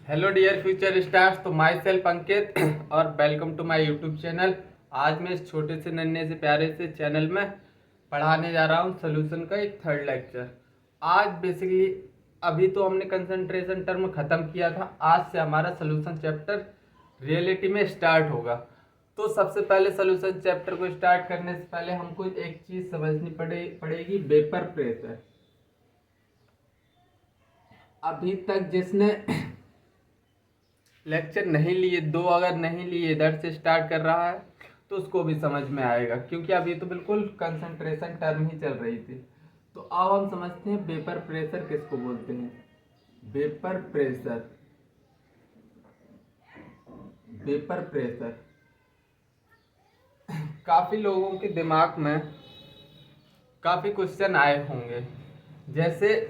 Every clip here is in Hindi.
Hello dear future stars. तो माई सेल्फ अंकित और welcome to my YouTube channel. आज मैं इस छोटे से नन्हे से प्यारे से चैनल में पढ़ाने जा रहा हूँ सोल्यूशन का एक थर्ड लेक्चर। आज बेसिकली अभी तो हमने कंसंट्रेशन टर्म ख़त्म किया था। आज से हमारा सोल्यूशन चैप्टर रियलिटी में स्टार्ट होगा। तो सबसे पहले सोल्यूशन चैप्टर को स्टार्ट करने से पहले हमको एक चीज़ समझनी पड़ेगी, वेपर प्रेशर। अभी तक जिसने लेक्चर नहीं लिए, दो अगर नहीं लिए, इधर से स्टार्ट कर रहा है तो उसको भी समझ में आएगा, क्योंकि अभी तो बिल्कुल कंसंट्रेशन टर्म ही चल रही थी। तो अब हम समझते हैं वेपर प्रेशर किसको बोलते हैं। वेपर प्रेशर, वेपर प्रेशर काफी लोगों के दिमाग में काफी क्वेश्चन आए होंगे। जैसे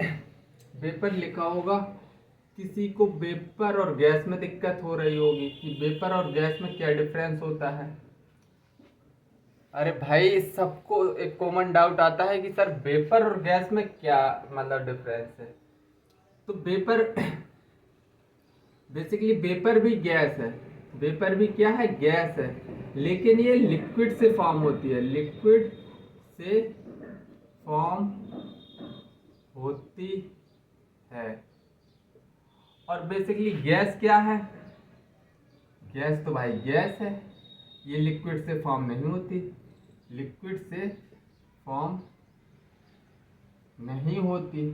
वेपर लिखा होगा, किसी को वेपर और गैस में दिक्कत हो रही होगी कि वेपर और गैस में क्या डिफरेंस होता है। अरे भाई, सबको एक कॉमन डाउट आता है कि सर वेपर और गैस में क्या मतलब डिफरेंस है। तो वेपर बेसिकली वेपर भी गैस है। वेपर भी क्या है? गैस है। लेकिन ये लिक्विड से फॉर्म होती है, लिक्विड से फॉर्म होती है। और बेसिकली गैस क्या है? गैस तो भाई गैस है, ये लिक्विड से फॉर्म नहीं होती, लिक्विड से फॉर्म नहीं होती।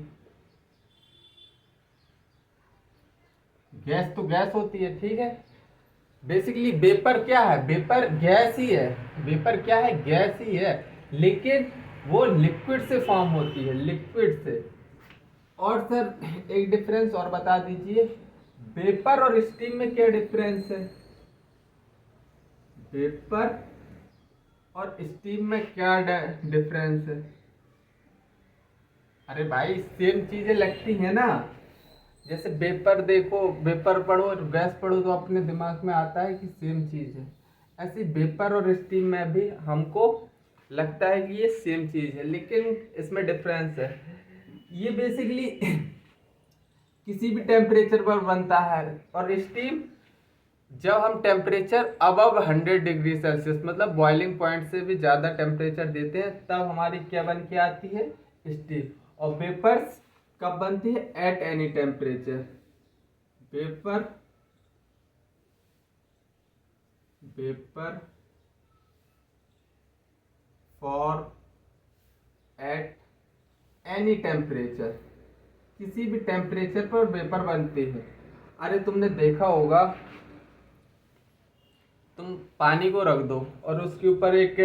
गैस तो गैस होती है, ठीक है। बेसिकली वेपर क्या है? वेपर गैस ही है। वेपर क्या है? गैस ही है, लेकिन वो लिक्विड से फॉर्म होती है, लिक्विड से। और सर एक डिफरेंस और बता दीजिए, वेपर और स्टीम में क्या डिफरेंस है? वेपर और स्टीम में क्या डिफरेंस है? अरे भाई, सेम चीजें लगती हैं ना। जैसे वेपर देखो, वेपर पढ़ो और गैस पढ़ो तो अपने दिमाग में आता है कि सेम चीज है। ऐसे वेपर और स्टीम में भी हमको लगता है कि ये सेम चीज है, लेकिन इसमें डिफरेंस है। ये बेसिकली किसी भी टेम्परेचर पर बनता है, और स्टीम जब हम टेम्परेचर अबव 100 डिग्री सेल्सियस मतलब बॉइलिंग पॉइंट से भी ज़्यादा टेम्परेचर देते हैं, तब हमारी क्या बन के आती है? स्टीम। और वेपर्स कब बनती है? At any temperature. Vapour, vapour for at any temperature, किसी भी टेम्परेचर पर वेपर बनती है। अरे तुमने देखा होगा, तुम पानी को रख दो और उसके ऊपर एक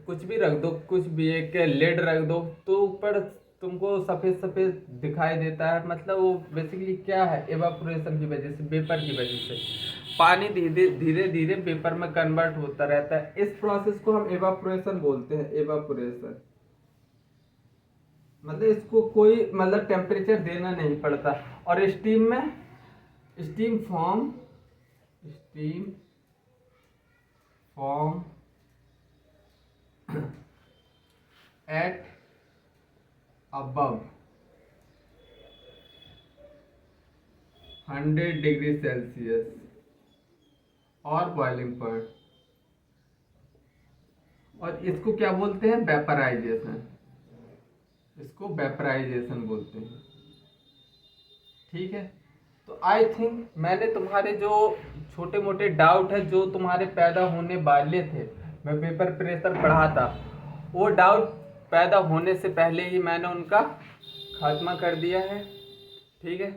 कुछ भी रख दो, कुछ भी एक लेड रख दो, तो ऊपर तुमको सफेद सफेद दिखाई देता है। मतलब वो बेसिकली क्या है? एवापोरेशन की वजह से, वेपर की वजह से पानी धीरे धीरे धीरे वेपर में कन्वर्ट होता रहता है। इस प्रोसेस को हम एवापोरेशन बोलते हैं, एवापोरेशन। मतलब इसको कोई मतलब टेम्परेचर देना नहीं पड़ता। और स्टीम में, steam form, steam form at above 100 degree Celsius और बॉइलिंग पॉइंट। और इसको क्या बोलते हैं? वेपराइजेशन। इसको वेपराइजेशन बोलते हैं, ठीक है। तो आई थिंक मैंने तुम्हारे जो छोटे मोटे डाउट है जो तुम्हारे पैदा होने वाले थे, मैं पेपर प्रेशर पढ़ा था, वो डाउट पैदा होने से पहले ही मैंने उनका खात्मा कर दिया है, ठीक है।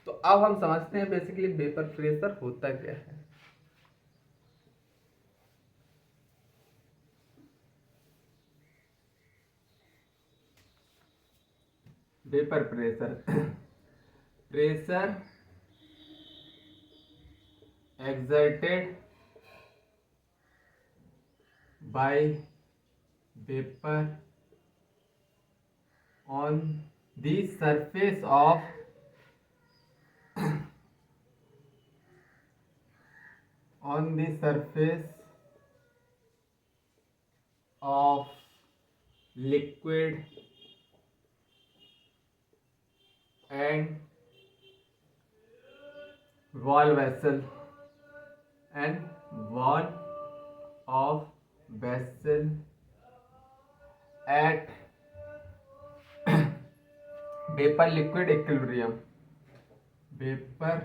तो अब हम समझते हैं बेसिकली पेपर प्रेशर होता क्या है। Vapour pressure pressure exerted by vapor on the surface of on the surface of liquid and wall vessel and wall of vessel at vapor liquid equilibrium. Vapor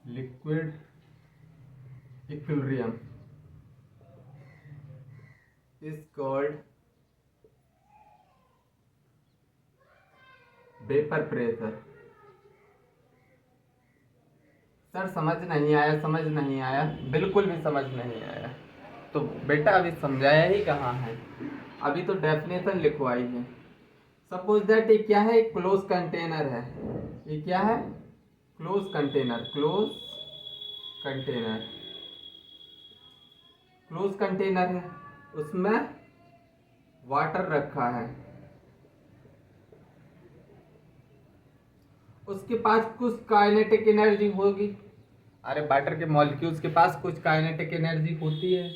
liquid equilibrium is called vapour pressure. Sir समझ नहीं आया, समझ नहीं आया, बिल्कुल भी समझ नहीं आया। तो बेटा अभी समझाया ही कहाँ है, अभी तो डेफिनेशन लिखवाई है। सपोज दैट ये क्या है, क्लोज कंटेनर है। ये क्या है, close container. Close container, close container है, उसमें वाटर रखा है, उसके पास कुछ काइनेटिक एनर्जी होगी। अरे वाटर के मॉलिक्यूल्स के पास कुछ काइनेटिक एनर्जी होती है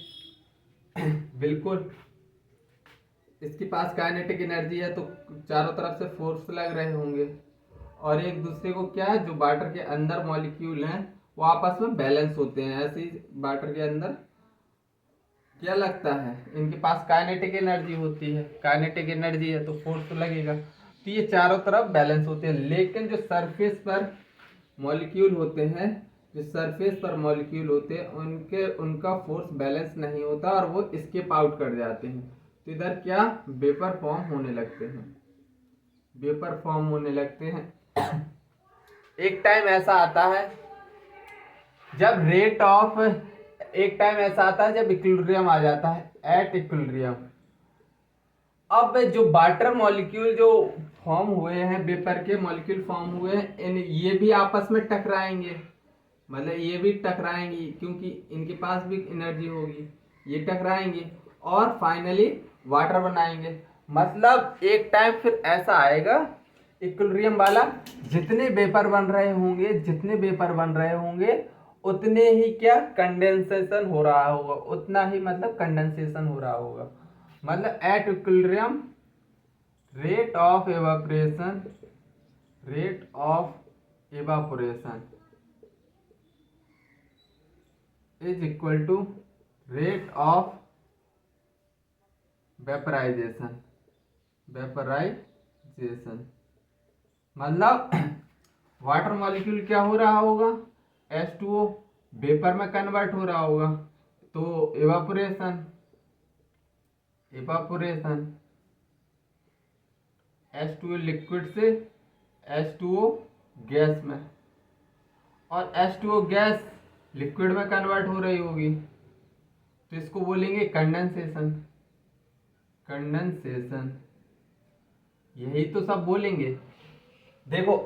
बिल्कुल, इसके पास काइनेटिक एनर्जी है तो चारों तरफ से फोर्स लग रहे होंगे, और एक दूसरे को क्या है, जो वाटर के अंदर मॉलिक्यूल हैं वो आपस में बैलेंस होते हैं। ऐसे ही वाटर के अंदर क्या लगता है, इनके पास काइनेटिक एनर्जी होती है, काइनेटिक एनर्जी है तो फोर्स तो लगेगा, तो ये चारों तरफ बैलेंस होते हैं। लेकिन जो सरफेस पर मॉलिक्यूल होते हैं, जो सरफेस पर मॉलिक्यूल होते हैं, उनका फोर्स बैलेंस नहीं होता और वो स्केप आउट कर जाते हैं। तो इधर क्या, वेपर फॉर्म होने लगते हैं, वेपर फॉर्म होने लगते हैं। एक टाइम ऐसा आता है जब रेट ऑफ, एक टाइम ऐसा आता है जब इक्विलिब्रियम आ जाता है, एट इक्विलिब्रियम। अब जो वाटर मॉलिक्यूल जो फॉर्म हुए हैं, वेपर के मॉलिक्यूल फॉर्म हुए हैं, ये भी आपस में टकराएंगे, मतलब ये भी टकराएंगी क्योंकि इनके पास भी एनर्जी होगी, ये टकराएंगे और फाइनली वाटर बनाएंगे। मतलब एक टाइम फिर ऐसा आएगा इक्विलिब्रियम वाला, जितने वेपर बन रहे होंगे, जितने वेपर बन रहे होंगे उतने ही क्या कंडेंसेशन हो रहा होगा, उतना ही मतलब कंडेंसेशन हो रहा होगा। मतलब at equilibrium rate of evaporation, rate of evaporation is equal to rate of vaporization, vaporization. मतलब वाटर मॉलिक्यूल क्या हो रहा होगा, H2O वेपर में कन्वर्ट हो रहा होगा, तो एवापोरेशन, एवापोरेशन H2O लिक्विड से H2O गैस में, और H2O गैस लिक्विड में कन्वर्ट हो रही होगी, तो इसको बोलेंगे कंडेंसेशन, कंडेंसेशन, यही तो सब बोलेंगे। देखो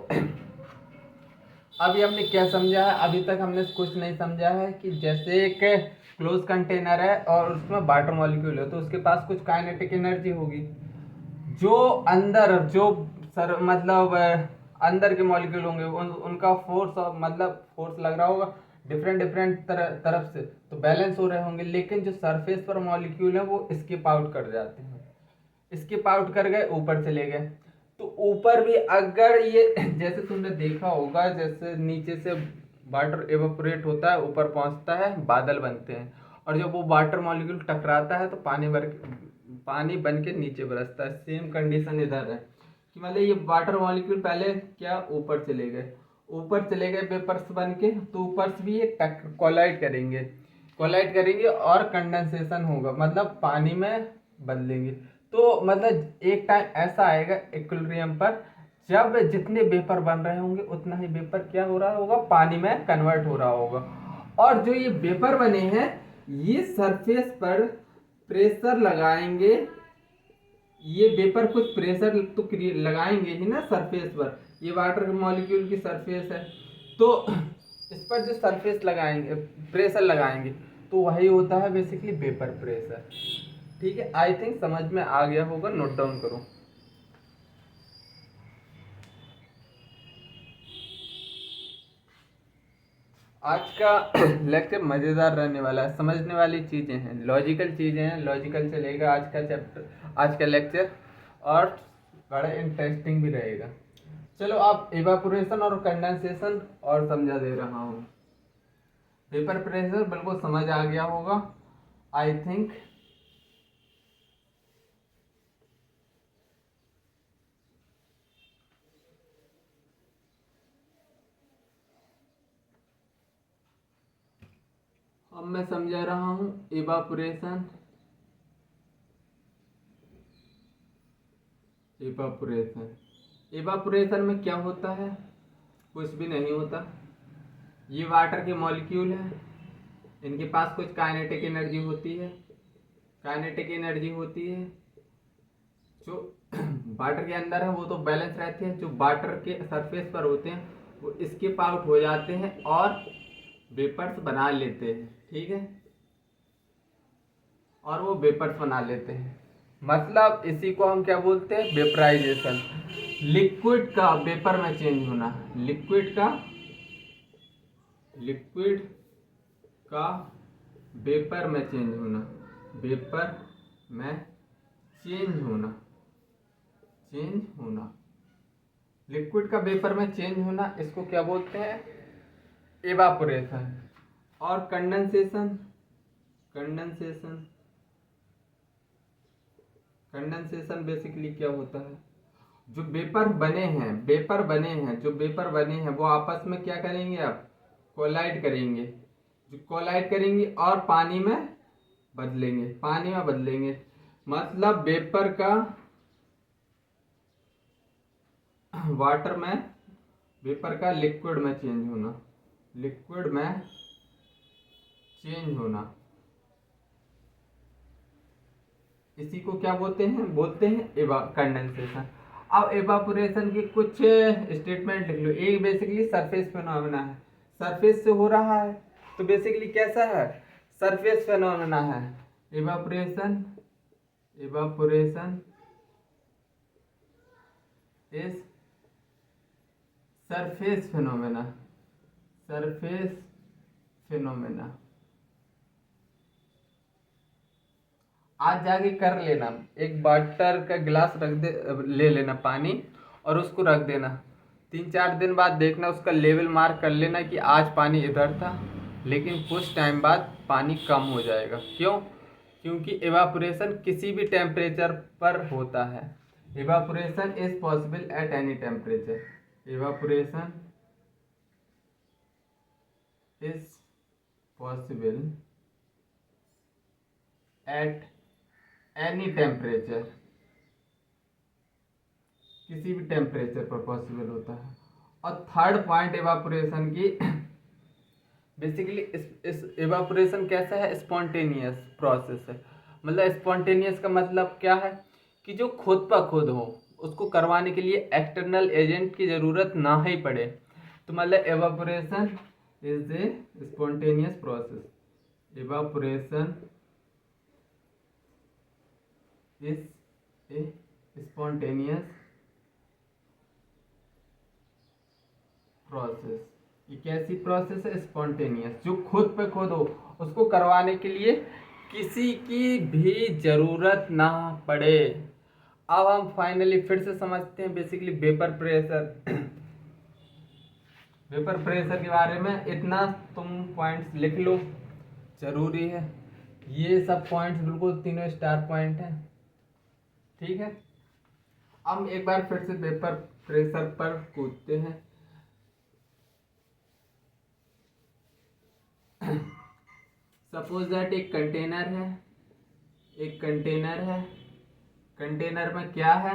अभी हमने क्या समझा है, अभी तक हमने कुछ नहीं समझा है कि जैसे एक क्लोज कंटेनर है और उसमें वाटर मॉलिक्यूल है, तो उसके पास कुछ काइनेटिक एनर्जी होगी, जो अंदर जो मतलब अंदर के मॉलिक्यूल होंगे उनका फोर्स, मतलब फोर्स लग रहा होगा डिफरेंट तरफ से, तो बैलेंस हो रहे होंगे। लेकिन जो सरफेस पर मॉलिक्यूल है वो स्किप आउट कर जाते हैं, स्किप आउट कर गए, ऊपर चले गए। तो ऊपर भी अगर ये जैसे तुमने देखा होगा, जैसे नीचे से वाटर एवापोरेट होता है, ऊपर पहुंचता है, बादल बनते हैं, और जब वो वाटर मॉलिक्यूल टकराता है तो पानी बन के नीचे बरसता है। सेम कंडीशन इधर है कि मतलब ये वाटर मॉलिक्यूल पहले क्या ऊपर चले गए, ऊपर चले गए वेपर्स बन के, तो ऊपर से भी ये कोलाइड करेंगे, कोलाइड करेंगे और कंडेंसेशन होगा, मतलब पानी में बदलेंगे। तो मतलब एक टाइम ऐसा आएगा इक्विलिब्रियम पर जब जितने वेपर बन रहे होंगे उतना ही वेपर क्या हो रहा होगा, पानी में कन्वर्ट हो रहा होगा। और जो ये वेपर बने हैं ये सरफेस पर प्रेशर लगाएंगे, ये वेपर कुछ प्रेशर तो लगाएंगे ही ना सरफेस पर, ये वाटर मॉलिक्यूल की सरफेस है, तो इस पर जो सरफेस लगाएंगे, प्रेशर लगाएंगे, तो वही होता है बेसिकली वेपर प्रेशर। ठीक है, आई थिंक समझ में आ गया होगा, नोट डाउन करो। आज का लेक्चर मज़ेदार रहने वाला है, समझने वाली चीज़ें हैं, लॉजिकल चीज़ें हैं, लॉजिकल चलेगा आज का चैप्टर, आज का लेक्चर, और बड़ा इंटरेस्टिंग भी रहेगा। चलो आप इवापोरेशन और कंडेंसेशन और समझा दे रहा हूँ। वेपर प्रेशर बिल्कुल समझ आ गया होगा आई थिंक। अब मैं समझा रहा हूँ इवापोरेशन। इवापोरेशन में क्या होता है? कुछ भी नहीं होता। ये वाटर के मॉलिक्यूल है, इनके पास कुछ काइनेटिक एनर्जी होती है। काइनेटिक एनर्जी होती है जो वाटर के अंदर है वो तो बैलेंस रहती है, जो वाटर के सरफेस पर होते हैं वो स्किप आउट हो जाते हैं और वेपर्स बना लेते हैं। ठीक है, और वो वेपर्स बना लेते हैं। मतलब इसी को हम क्या बोलते हैं? वेपराइजेशन। लिक्विड का वेपर में चेंज होना। लिक्विड का वेपर में चेंज होना। वेपर में चेंज होना। लिक्विड का वेपर में चेंज होना, इसको क्या बोलते हैं? इवापोरेशन। और कंडेंसेशन बेसिकली क्या होता है? जो वेपर बने हैं वो आपस में क्या करेंगे? अब कोलाइड करेंगे और पानी में बदलेंगे। मतलब वेपर का वाटर में, वेपर का लिक्विड में चेंज होना। इसी को क्या बोलते हैं? कंडेंसेशन। अब एवापोरेशन के कुछ स्टेटमेंट लिख लो। एक बेसिकली सरफेस फिनोमेना है, सरफेस से हो रहा है, तो बेसिकली कैसा है? सरफेस फिनोमेना है। Evaporation is surface phenomena. आज जाके कर लेना, एक वाटर का गिलास ले लेना पानी और उसको रख देना। 3-4 दिन बाद देखना, उसका लेवल मार्क कर लेना कि आज पानी इधर था, लेकिन कुछ टाइम बाद पानी कम हो जाएगा। क्यों? क्योंकि इवापोरेशन किसी भी टेम्परेचर पर होता है। Evaporation is possible at any temperature. Evaporation is possible at any temperature. किसी भी टेम्परेचर पर पॉसिबल होता है। और थर्ड पॉइंट इवापोरेशन की, बेसिकली इस इवापोरेशन कैसा है? स्पॉन्टेनियस प्रोसेस है। मतलब स्पॉन्टेनियस का मतलब क्या है? कि जो खुद ब खुद हो, उसको करवाने के लिए एक्सटर्नल एजेंट की जरूरत ना ही पड़े। तो मतलब evaporation is a spontaneous process. Evaporation is a spontaneous process. ये कैसी प्रोसेस है? स्पॉन्टेनियस, जो खुद पे खुद हो, उसको करवाने के लिए किसी की भी जरूरत ना पड़े। अब हम फाइनली फिर से समझते हैं बेसिकली वेपर प्रेशर के बारे में। इतना तुम पॉइंट्स लिख लो, जरूरी है। ये सब पॉइंट्स बिल्कुल तीनों स्टार पॉइंट हैं। ठीक है, हम एक बार फिर से वेपर प्रेशर पर कूदते हैं। सपोज दैट एक कंटेनर है। कंटेनर में क्या है?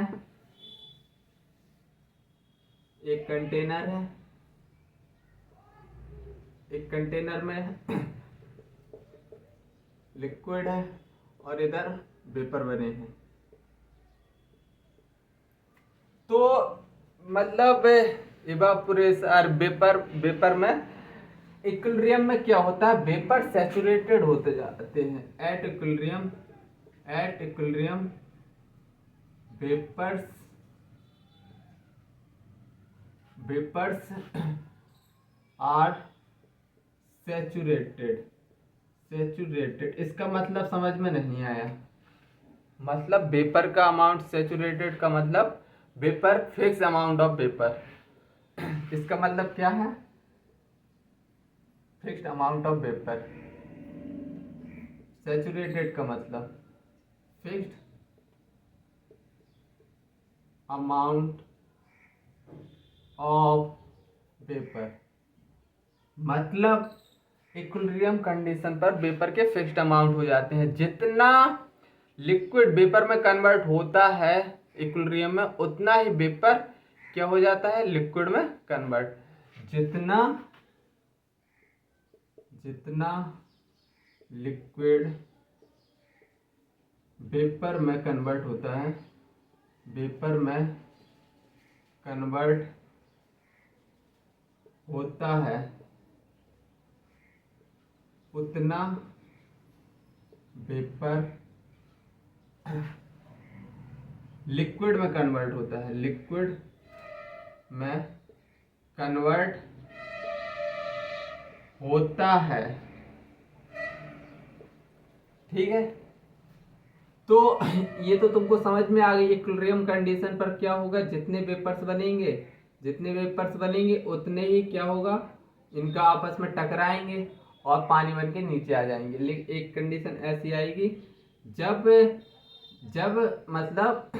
एक कंटेनर में लिक्विड है और इधर वेपर बने हैं। तो मतलब इवापोरेशन वेपर में इक्विलिब्रियम में क्या होता है? वेपर सैचुरेटेड होते जाते हैं। At equilibrium vapours are saturated. इसका मतलब समझ में नहीं आया। मतलब वेपर का अमाउंट सैचुरेटेड का मतलब vapour, fix amount of vapour. इसका मतलब क्या है? Fixed amount of vapour. Saturated का मतलब फिक्स्ड अमाउंट ऑफ वेपर, मतलब इक्विलिब्रियम कंडीशन पर वेपर के फिक्स्ड अमाउंट हो जाते हैं। जितना लिक्विड वेपर में कन्वर्ट होता है इक्विलिब्रियम में, उतना ही वेपर क्या हो जाता है? लिक्विड में कन्वर्ट। जितना जितना लिक्विड वेपर में कन्वर्ट होता है, वेपर में कन्वर्ट होता है, उतना वेपर लिक्विड में कन्वर्ट होता है, लिक्विड में कन्वर्ट होता है। ठीक है, तो ये तो तुमको समझ में आ गई। इक्विलिब्रियम कंडीशन पर क्या होगा? जितने वेपर्स बनेंगे उतने ही क्या होगा? इनका आपस में टकराएंगे और पानी बन के नीचे आ जाएंगे। लेकिन एक कंडीशन ऐसी आएगी जब जब मतलब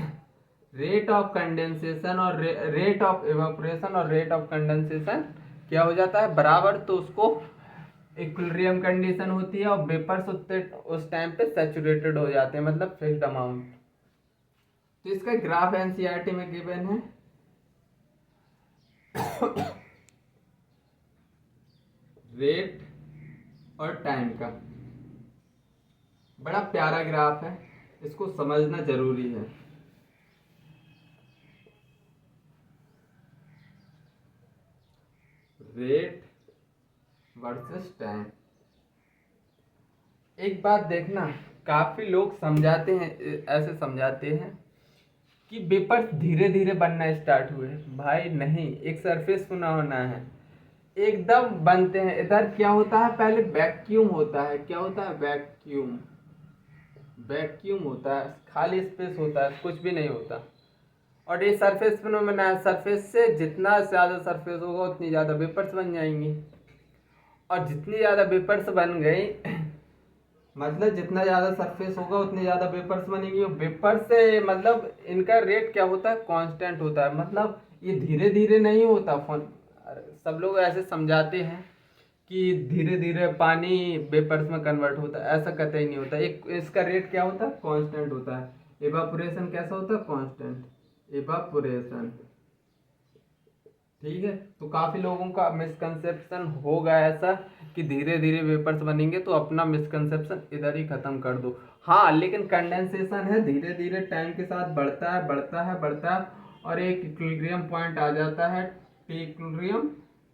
रेट ऑफ कंडेंसेशन और रेट ऑफ इवेपोरेशन और रेट ऑफ कंडेंसेशन क्या हो जाता है? बराबर, तो उसको इक्विलिब्रियम कंडीशन होती है और वेपर्स उस टाइम पे सैचुरेटेड हो जाते हैं, मतलब फिक्स्ड अमाउंट। तो इसका ग्राफ एनसीईआरटी में गिवन है। रेट और टाइम का बड़ा प्यारा ग्राफ है, इसको समझना जरूरी है। Rate versus time. एक बात देखना, काफी लोग समझाते हैं, ऐसे समझाते हैं कि वेपर्स धीरे धीरे बनना स्टार्ट हुए। भाई नहीं, एक सरफेस होना है, एकदम बनते हैं। इधर क्या होता है? पहले वैक्यूम होता है। क्या होता है? वैक्यूम। वैक्यूम होता है, खाली स्पेस होता है, कुछ भी नहीं होता। और ये सरफेस फिनोमेना है। सरफेस से जितना ज्यादा सरफेस होगा उतनी ज्यादा वेपर्स बन जाएंगी, और जितनी ज्यादा वेपर्स बन गई मतलब जितना ज्यादा सरफेस होगा उतनी ज्यादा वेपर्स बनेंगी। और वेपर से मतलब इनका रेट क्या होता है? कांस्टेंट होता है, मतलब ये धीरे धीरे नहीं होता। सब लोग ऐसे समझाते हैं कि धीरे धीरे पानी वेपर्स में कन्वर्ट होता है, ऐसा कतई नहीं होता। एक इसका रेट क्या होता है? कांस्टेंट होता है। इवापोरेशन कैसा होता है? Constant evaporation. ठीक है, तो काफी लोगों का मिसकंसेप्शन होगा ऐसा कि धीरे धीरे वेपर्स बनेंगे, तो अपना मिसकंसेप्शन इधर ही खत्म कर दो। हाँ, लेकिन कंडेंसेशन है, धीरे धीरे टाइम के साथ बढ़ता है बढ़ता है बढ़ता है, और एक इक्विलिब्रियम पॉइंट आ जाता है, टी इक्विलिब्रियम,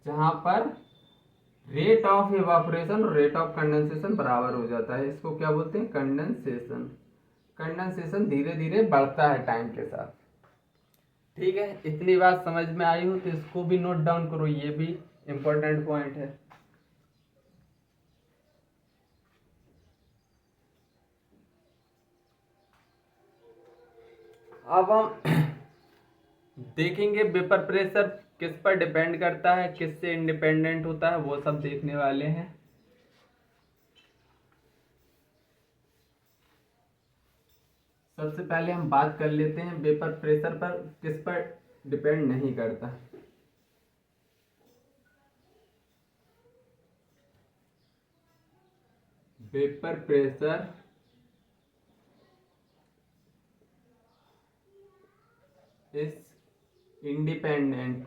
जहां पर रेट ऑफ इवापोरेशन और रेट ऑफ कंडेंसेशन बराबर हो जाता है। इसको क्या बोलते हैं? कंडेंसेशन। कंडेंसेशन धीरे धीरे बढ़ता है टाइम के साथ। ठीक है, इतनी बात समझ में आई हो तो इसको भी नोट डाउन करो, ये भी इंपॉर्टेंट पॉइंट है। अब हम देखेंगे वेपर प्रेशर किस पर डिपेंड करता है, किससे इंडिपेंडेंट होता है, वो सब देखने वाले हैं। सबसे पहले हम बात कर लेते हैं वेपर प्रेशर पर किस पर डिपेंड नहीं करता। Vapour pressure is independent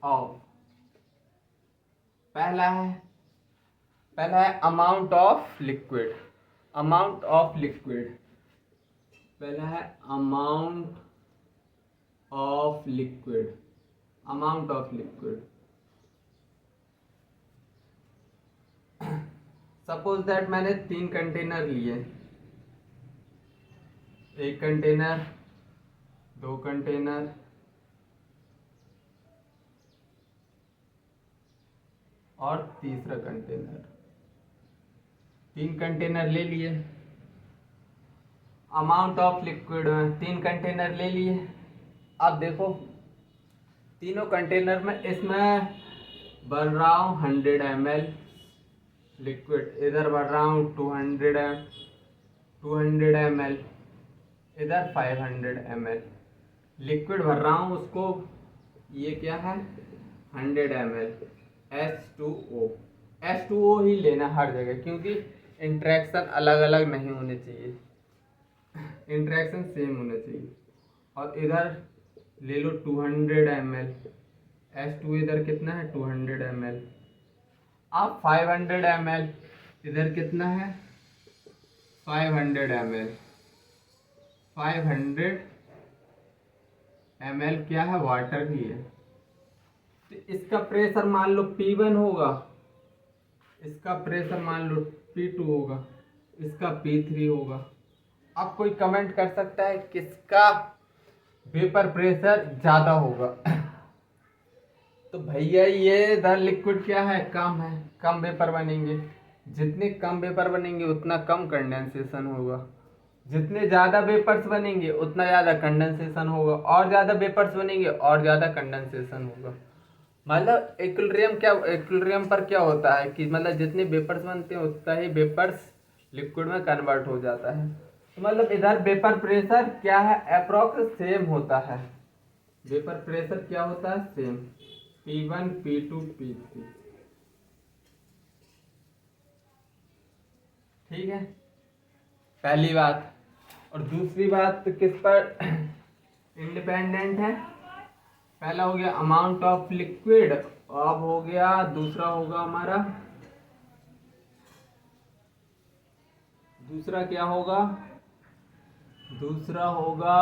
of, पहला है amount of liquid. Amount of liquid, पहला है amount of liquid. Amount of liquid, suppose that मैंने 3 कंटेनर लिए, एक कंटेनर, 2 कंटेनर और तीसरा कंटेनर। 3 कंटेनर ले लिए, अमाउंट ऑफ लिक्विड 3 कंटेनर ले लिए। अब देखो तीनों कंटेनर में, इसमें भर रहा हूँ 100 ml लिक्विड, इधर भर रहा हूँ 200 ml, इधर 500 ml लिक्विड भर रहा हूँ उसको। ये क्या है 100 ml H2O। H2O ही लेना हर जगह, क्योंकि इंट्रैक्शन अलग अलग नहीं होने चाहिए, इंट्रैक्शन सेम होना चाहिए। और इधर ले लो 200 ml H2, इधर कितना है 200 ml। अब 500 ml, इधर कितना है 500 ml। 500 ml क्या है वाटर ही है। तो इसका प्रेशर मान लो P1 होगा, इसका प्रेशर मान लो P2 होगा, इसका P3 होगा। अब कोई कमेंट कर सकता है किसका वेपर प्रेशर ज़्यादा होगा। तो भैया ये इधर लिक्विड क्या है कम है, कम वेपर बनेंगे। जितने कम वेपर बनेंगे उतना कम कंडेंसेशन होगा, जितने ज़्यादा वेपर्स बनेंगे उतना ज़्यादा कंडेंसेशन होगा, और ज़्यादा वेपर्स बनेंगे और ज़्यादा कंडेंसेशन होगा। मतलब इक्विलिब्रियम पर क्या होता है कि मतलब जितने वेपर्स बनते हैं उतना ही वेपर्स लिक्विड में कन्वर्ट हो जाता है। तो मतलब इधर वेपर प्रेशर क्या है अप्रोक्स सेम होता है। वेपर प्रेशर क्या होता है सेम, P1 P2 P3। ठीक है, पहली बात। और दूसरी बात किस पर इंडिपेंडेंट है। पहला हो गया अमाउंट ऑफ लिक्विड, अब हो गया दूसरा होगा हमारा, दूसरा क्या होगा, दूसरा होगा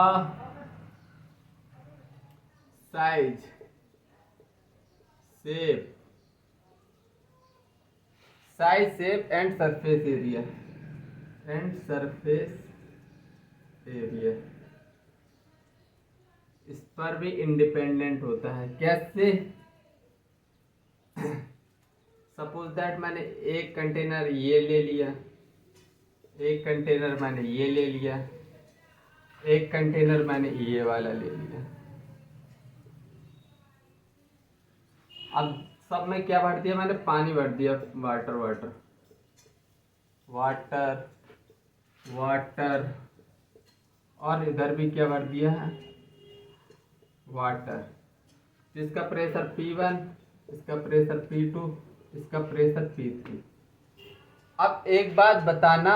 size, shape, size shape and surface area, and surface area. इस पर भी इंडिपेंडेंट होता है। कैसे, सपोज दैट मैंने एक कंटेनर ये ले लिया, एक कंटेनर मैंने ये ले लिया, एक कंटेनर मैंने ये वाला ले लिया। अब सब में क्या भर दिया मैंने, पानी भर दिया, वाटर वाटर वाटर वाटर, और इधर भी क्या भर दिया है वाटर, जिसका प्रेशर P1, इसका प्रेशर P2, इसका प्रेशर P3। अब एक बात बताना,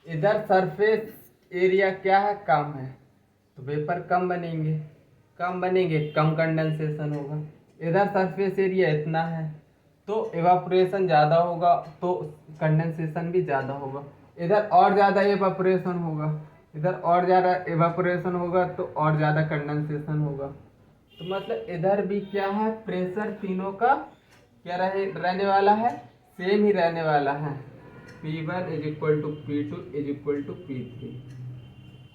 इधर सरफेस एरिया क्या है कम है, तो वेपर कम बनेंगे, कम बनेंगे कम कंडेंसेशन होगा। इधर सरफेस एरिया इतना है तो एवापोरेशन ज़्यादा होगा, तो कंडेंसेशन भी ज़्यादा होगा। इधर और ज़्यादा एवापोरेशन होगा, इधर और ज़्यादा एवापोरेशन होगा तो और ज़्यादा कंडेंसेशन होगा। तो मतलब इधर भी क्या है प्रेशर तीनों का क्या रहने वाला है, सेम ही रहने वाला है। P1 is equal to P2 is equal to P3।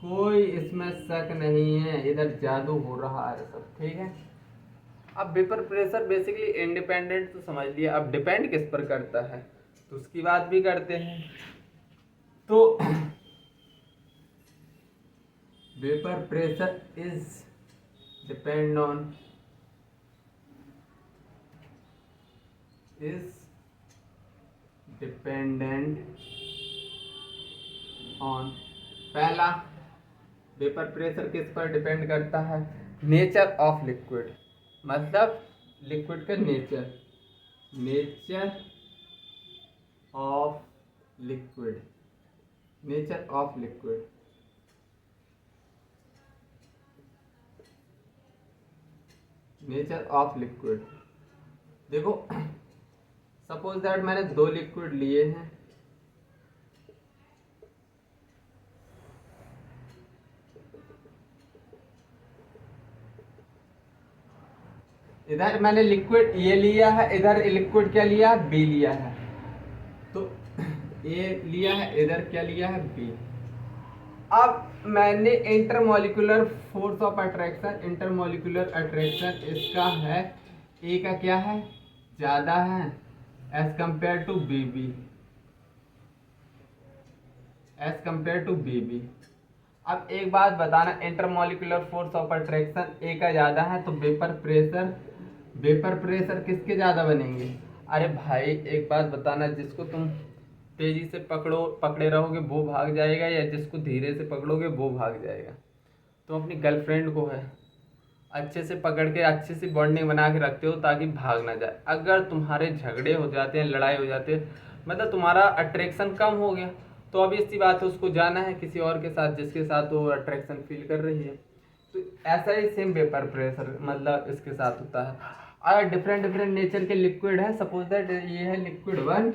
कोई इसमें शक नहीं है, इधर जादू हो रहा है सब। ठीक है, अब वेपर प्रेशर बेसिकली इंडिपेंडेंट तो समझ लिया, अब डिपेंड किस पर करता है तो उसकी बात भी करते हैं। तो vapour pressure is depend on, is dependent on, पहला वेपर प्रेशर किस पर डिपेंड करता है, नेचर ऑफ लिक्विड, मतलब लिक्विड का nature, nature of liquid, nature of liquid. Nature of liquid देखो, सपोज दैट मैंने दो लिक्विड लिए हैं, इधर मैंने लिक्विड ये लिया है, इधर लिक्विड क्या लिया है बी लिया है। तो ए लिया है, इधर क्या लिया है बी। अब मैंने intermolecular force of attraction, intermolecular attraction इसका है, ए का क्या है ज़्यादा है as compare to B B, as compare to B B. अब एक बात बताना, intermolecular force of attraction A का ज़्यादा है तो वेपर प्रेशर किसके ज़्यादा बनेंगे? अरे भाई एक बात बताना, जिसको तुम तेजी से पकड़े रहोगे वो भाग जाएगा, या जिसको धीरे से पकड़ोगे वो भाग जाएगा? तुम अपनी गर्लफ्रेंड को है अच्छे से पकड़ के अच्छे से बॉन्डिंग बना के रखते हो ताकि भाग ना जाए। अगर तुम्हारे झगड़े हो जाते हैं, लड़ाई हो जाती है, मतलब तुम्हारा अट्रैक्शन कम हो गया, तो अब इसी बात है उसको जाना है किसी और के साथ जिसके साथ वो अट्रैक्शन फील कर रही है। तो ऐसा ही सेम वेपर प्रेशर मतलब इसके साथ होता है। और डिफरेंट डिफरेंट नेचर के लिक्विड है, सपोज दैट ये है लिक्विड वन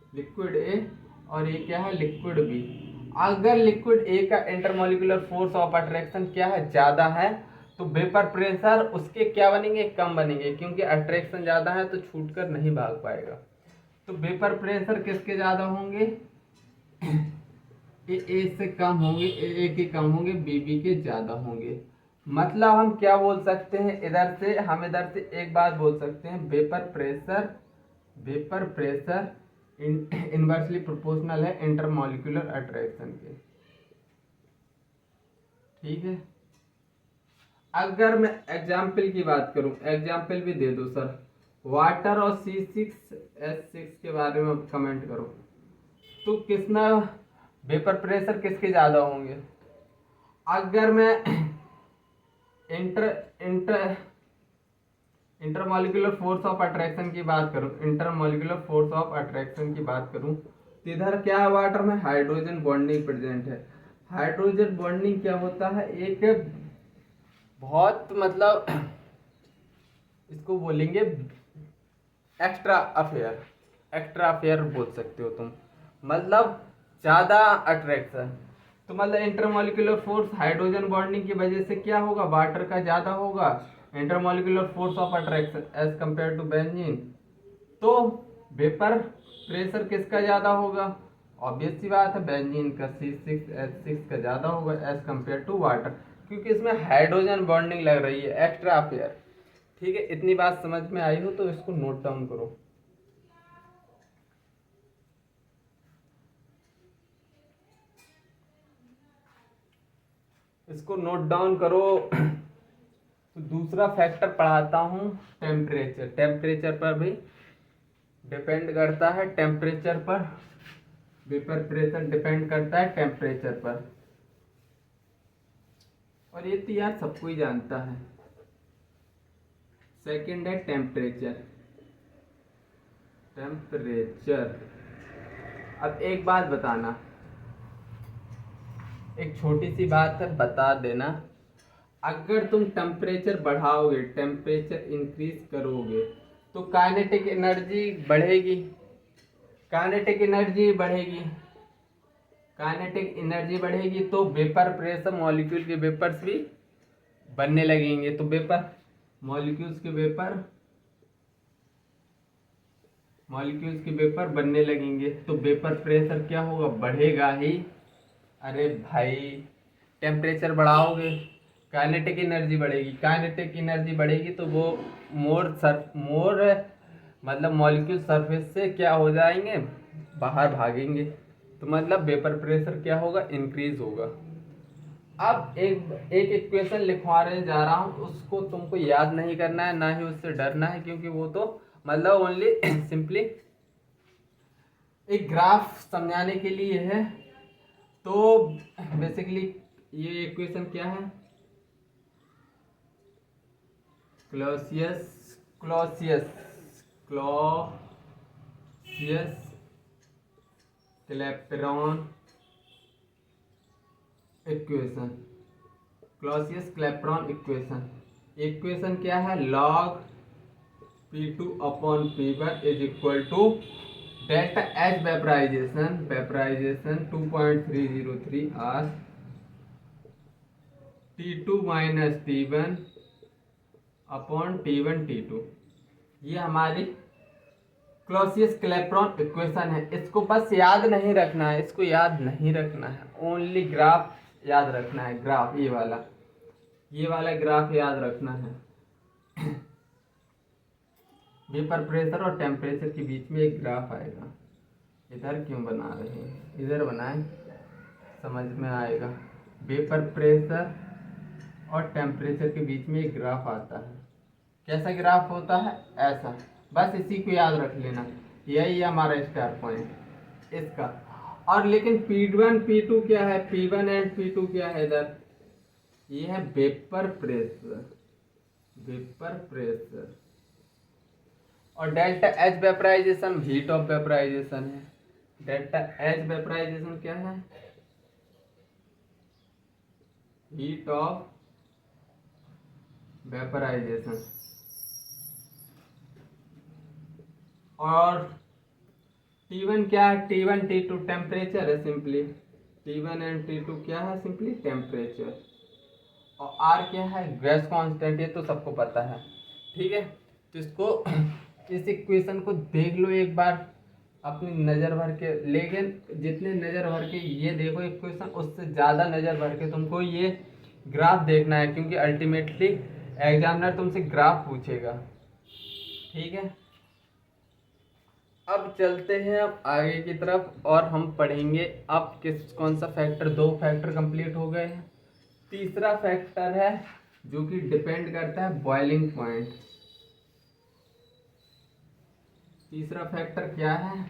लिक्विड ए, और ये क्या है लिक्विड बी। अगर लिक्विड ए का इंटरमॉलिक्यूलर फोर्स ऑफ अट्रैक्शन क्या है ज़्यादा है, तो वेपर प्रेशर उसके क्या बनेंगे, कम बनेंगे, क्योंकि अट्रैक्शन ज़्यादा है तो छूट कर नहीं भाग पाएगा। तो वेपर प्रेशर किसके ज़्यादा होंगे, ए से कम होंगे, ए के कम होंगे, बी के ज़्यादा होंगे। मतलब हम क्या बोल सकते हैं, इधर से एक बात बोल सकते हैं, वेपर प्रेशर इनवर्सली प्रोपोर्शनल है इंटरमॉलिक्यूलर अट्रैक्शन के। ठीक है, अगर मैं एग्जाम्पल की बात करूं, एग्जाम्पल भी दे दो सर, वाटर और C6H6 के बारे में कमेंट करो, तो किसना वेपर प्रेशर किसके ज़्यादा होंगे? अगर मैं इंटरमॉलिक्यूलर फोर्स ऑफ अट्रैक्शन की बात करूं, तो इधर क्या है, वाटर में हाइड्रोजन बॉन्डिंग प्रेजेंट है। हाइड्रोजन बॉन्डिंग क्या होता है, एक बहुत मतलब इसको बोलेंगे एक्स्ट्रा अफेयर बोल सकते हो तुम, मतलब ज़्यादा अट्रैक्शन। तो मतलब इंटरमॉलिक्यूलर फोर्स हाइड्रोजन बॉन्डिंग की वजह से क्या होगा, वाटर का ज़्यादा होगा intermolecular force of attraction as compare to benzene. तो वेपर प्रेशर किसका ज़्यादा होगा? ऑब्वियस सी बात है, बेंजीन का C6H6 का ज़्यादा होगा एज कंपेयर टू वाटर, क्योंकि इसमें हाइड्रोजन बॉन्डिंग लग रही है, एक्स्ट्रा अफेयर। ठीक है, इतनी बात समझ में आई हो तो इसको नोट डाउन करो। इसको नोट डाउन करो। तो दूसरा फैक्टर पढ़ाता हूँ, टेम्परेचर पर भी डिपेंड करता है, टेम्परेचर पर वेपर प्रेशर डिपेंड करता है टेम्परेचर पर, और ये तो यार सबको ही जानता है। सेकंड है टेम्परेचर। अब एक बात बताना, एक छोटी सी बात है, बता देना, अगर तुम टेम्परेचर बढ़ाओगे, टेम्परेचर इंक्रीज करोगे, तो काइनेटिक एनर्जी बढ़ेगी, तो वेपर प्रेशर मॉलिक्यूल के वेपर्स भी बनने लगेंगे, तो मॉलिक्यूल्स के वेपर बनने लगेंगे, तो वेपर प्रेशर क्या होगा, बढ़ेगा ही। अरे भाई टेम्परेचर बढ़ाओगे काइनेटिक एनर्जी बढ़ेगी, तो वो मोर मतलब मॉलिक्यूल सरफेस से क्या हो जाएंगे, बाहर भागेंगे, तो मतलब वेपर प्रेशर क्या होगा, इंक्रीज होगा। अब एक इक्वेशन लिखवाने जा रहा हूँ, उसको तुमको याद नहीं करना है, ना ही उससे डरना है, क्योंकि वो तो मतलब ओनली सिंपली एक ग्राफ समझाने के लिए है। तो बेसिकली ये इक्वेशन क्या है, क्लॉसियस क्लैपेरॉन इक्वेशन क्या है, log P2 upon P1 is equal to delta H vaporization 2.303 R T2 minus T1 upon T2। ये हमारी क्लॉसियस क्लैपेरॉन इक्वेशन है। इसको बस याद नहीं रखना है, ओनली ग्राफ याद रखना है, ग्राफ ये वाला ग्राफ याद रखना है। वेपर प्रेशर और टेम्परेचर के बीच में एक ग्राफ आएगा, इधर क्यों बना रहे हैं, इधर बनाएं, समझ में आएगा। वेपर प्रेशर और टेम्परेचर के बीच में एक ग्राफ आता है। कैसा ग्राफ होता है? ऐसा। बस इसी को याद रख लेना, यही है हमारा स्टार पॉइंट इसका। और लेकिन P1 P2 क्या है? P1 एंड P2 क्या है इधर? ये है वेपर प्रेशर, वेपर प्रेशर। और delta H vaporization heat of vaporization है। डेल्टा एच वेपराइजेशन क्या है? Heat of vaporization. और T1 क्या है? T1 T2 टेम्परेचर है सिंपली। T1 एंड T2 क्या है? Simply temperature. और R क्या है? Gas constant. ये तो सबको पता है, ठीक है। तो इसको इस इक्वेशन को देख लो एक बार अपनी नज़र भर के, लेकिन जितने नज़र भर के ये देखो इक्वेशन, उससे ज़्यादा नज़र भर के तुमको ये ग्राफ देखना है, क्योंकि अल्टीमेटली एग्जामिनर तुमसे ग्राफ पूछेगा, ठीक है। अब चलते हैं अब आगे की तरफ और हम पढ़ेंगे अब कौन सा फैक्टर। 2 फैक्टर कंप्लीट हो गए हैं। तीसरा फैक्टर है जो कि डिपेंड करता है बॉइलिंग पॉइंट। तीसरा फैक्टर क्या है?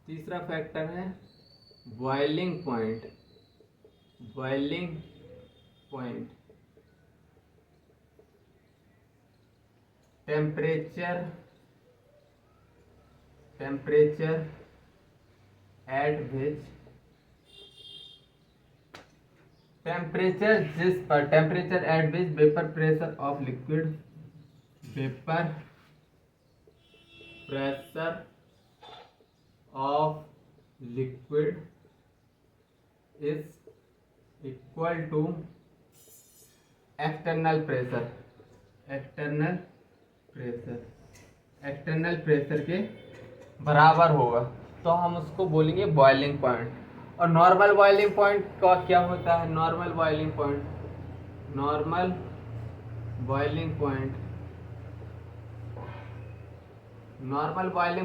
तीसरा फैक्टर है boiling point. Boiling point temperature at which temperature at which vapour pressure of liquid, vapour pressure of liquid is equal to external pressure. External pressure के बराबर होगा, तो हम उसको बोलेंगे बॉइलिंग पॉइंट। और नॉर्मल बॉइलिंग पॉइंट का क्या होता है? नॉर्मल बॉइलिंग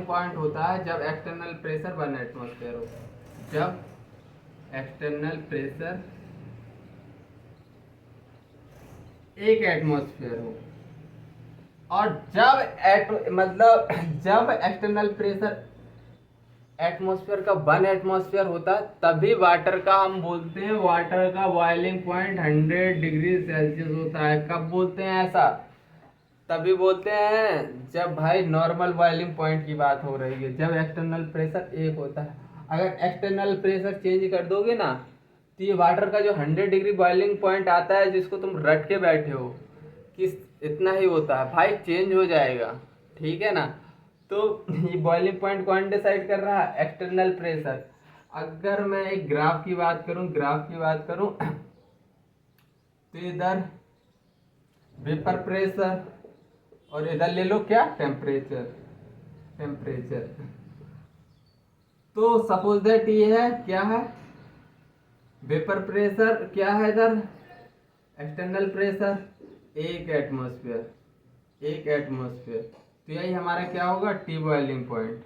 पॉइंट होता है जब एक्सटर्नल प्रेशर 1 एटमॉस्फेयर हो। जब एक्सटर्नल प्रेशर 1 एटमॉस्फेयर हो, और जब एक्सटर्नल प्रेशर एटमॉस्फेयर का 1 एटमॉस्फेयर होता है, तभी वाटर का हम बोलते हैं, वाटर का बॉइलिंग पॉइंट 100 डिग्री सेल्सियस होता है। कब बोलते हैं ऐसा? तभी बोलते हैं जब भाई नॉर्मल बॉइलिंग पॉइंट की बात हो रही है, जब एक्सटर्नल प्रेशर 1 होता है। अगर एक्सटर्नल प्रेशर चेंज कर दोगे ना, तो ये वाटर का जो 100 डिग्री बॉइलिंग पॉइंट आता है, जिसको तुम रट के बैठे हो कि इतना ही होता है, भाई चेंज हो जाएगा, ठीक है ना। तो ये बॉइलिंग पॉइंट कौन डिसाइड कर रहा है? External pressure. अगर मैं एक ग्राफ की बात करूं तो इधर वेपर प्रेशर और इधर ले लो क्या? टेम्परेचर। तो सपोज दैट ये है, क्या है? वेपर प्रेशर क्या है इधर? External pressure 1 atmosphere. तो यही हमारा क्या होगा? T boiling point.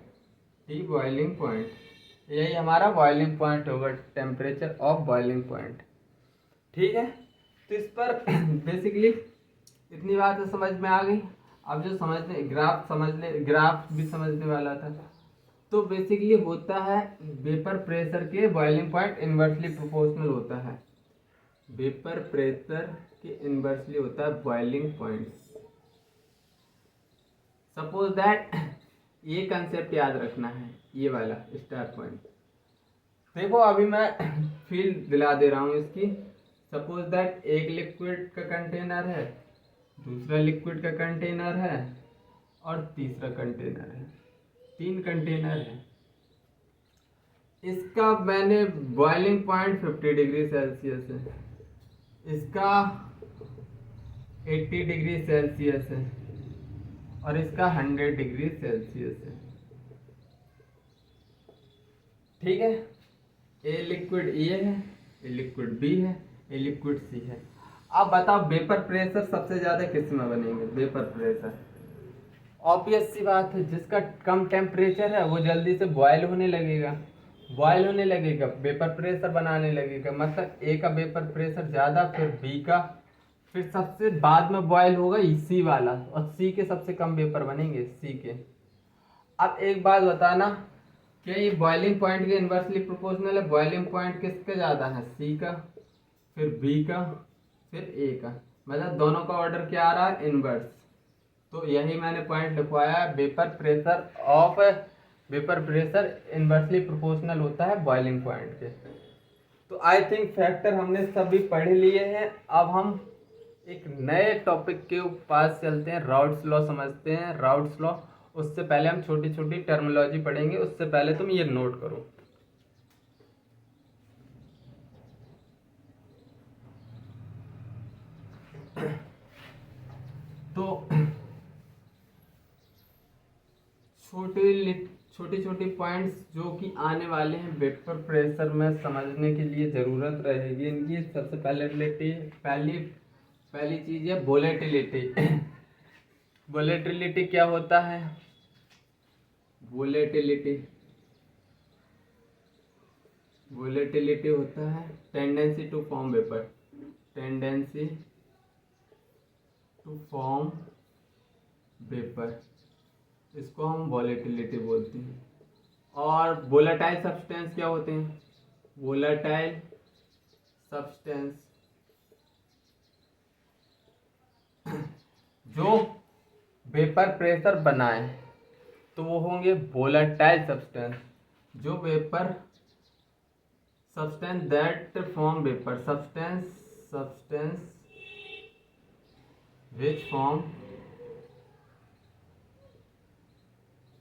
यही हमारा बॉइलिंग पॉइंट होगा, टेम्परेचर ऑफ बॉइलिंग पॉइंट, ठीक है। तो इस पर बेसिकली इतनी बात समझ में आ गई। अब जो ग्राफ भी समझने वाला था। तो बेसिकली होता है वेपर प्रेशर के बॉइलिंग पॉइंट इन्वर्सली प्रोपोर्शनल होता है। वेपर प्रेशर के इन्वर्सली होता है बॉइलिंग पॉइंट। सपोज दैट ये कंसेप्ट याद रखना है, ये वाला स्टार पॉइंट। देखो अभी मैं फील दिला दे रहा हूँ इसकी। सपोज दैट एक लिक्विड का कंटेनर है, दूसरा लिक्विड का कंटेनर है, और तीसरा कंटेनर है। 3 कंटेनर है। इसका मैंने बॉइलिंग पॉइंट 50 डिग्री सेल्सियस है, इसका 80 डिग्री सेल्सियस है, और इसका 100 डिग्री सेल्सियस है, ठीक है। ए लिक्विड ए है, ए लिक्विड बी है, ए लिक्विड सी है। अब बताओ वेपर प्रेशर सबसे ज्यादा किस में बनेंगे? वेपर प्रेशर ऑब्वियस सी बात है, जिसका कम टेम्परेचर है वो जल्दी से बॉयल होने लगेगा, बॉयल होने लगेगा, वेपर प्रेशर बनाने लगेगा, मतलब ए का वेपर प्रेशर ज़्यादा, फिर बी का, फिर सबसे बाद में बॉयल होगा सी वाला, और सी के सबसे कम वेपर बनेंगे सी के। अब एक बात बताना, क्या ये बॉइलिंग पॉइंट के इन्वर्सली प्रोपोर्शनल है? बॉइलिंग पॉइंट किसका ज़्यादा है? सी का, फिर बी का, फिर ए का, मतलब दोनों का ऑर्डर क्या आ रहा है? इनवर्स। तो यही मैंने पॉइंट लिखवाया, वेपर प्रेशर इन्वर्सली प्रोपोर्शनल होता है बॉइलिंग पॉइंट के। तो आई थिंक फैक्टर हमने सभी पढ़ लिए हैं। अब हम एक नए टॉपिक के पास चलते हैं, राउट्स लॉ समझते हैं। राउट्स लॉ, उससे पहले हम छोटी छोटी टर्मिनोलॉजी पढ़ेंगे, उससे पहले तुम ये नोट करो। तो छोटी छोटी पॉइंट्स जो कि आने वाले हैं वेपर प्रेशर में समझने के लिए ज़रूरत रहेगी इनकी। सबसे पहली चीज़ है वोलेटिलिटी। वोलेटिलिटी क्या होता है? वोलेटिलिटी होता है tendency to form vapour, tendency to form vapour, इसको हम वोलेटिलिटी बोलते हैं। और वोलेटाइल सब्सटेंस क्या होते हैं? वोलेटाइल सब्सटेंस जो वेपर प्रेशर बनाए तो वो होंगे वोलेटाइल सब्सटेंस। जो vapour substance that form vapour, substance which form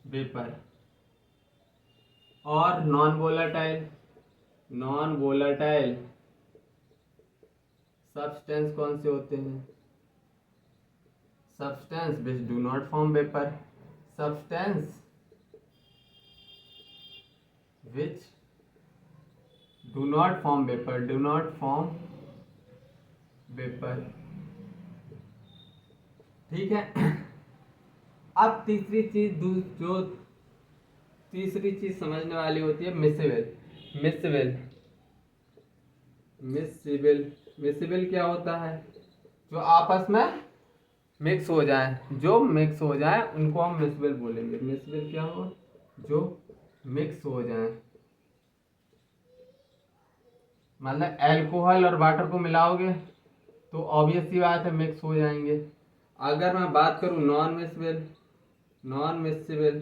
vapour. और नॉन वोलेटाइल सब्सटेंस कौन से होते हैं? Substance which do not form vapour, substance which do not form vapour, ठीक है। अब तीसरी चीज समझने वाली होती है मिससिबल क्या होता है? जो आपस में मिक्स हो जाए उनको हम मिससिबल बोलेंगे। मिससिबल क्या हो? जो मिक्स हो जाए, मतलब अल्कोहल और वाटर को मिलाओगे तो ऑब्वियस सी बात है मिक्स हो जाएंगे। अगर मैं बात करूं नॉन मिससिबल,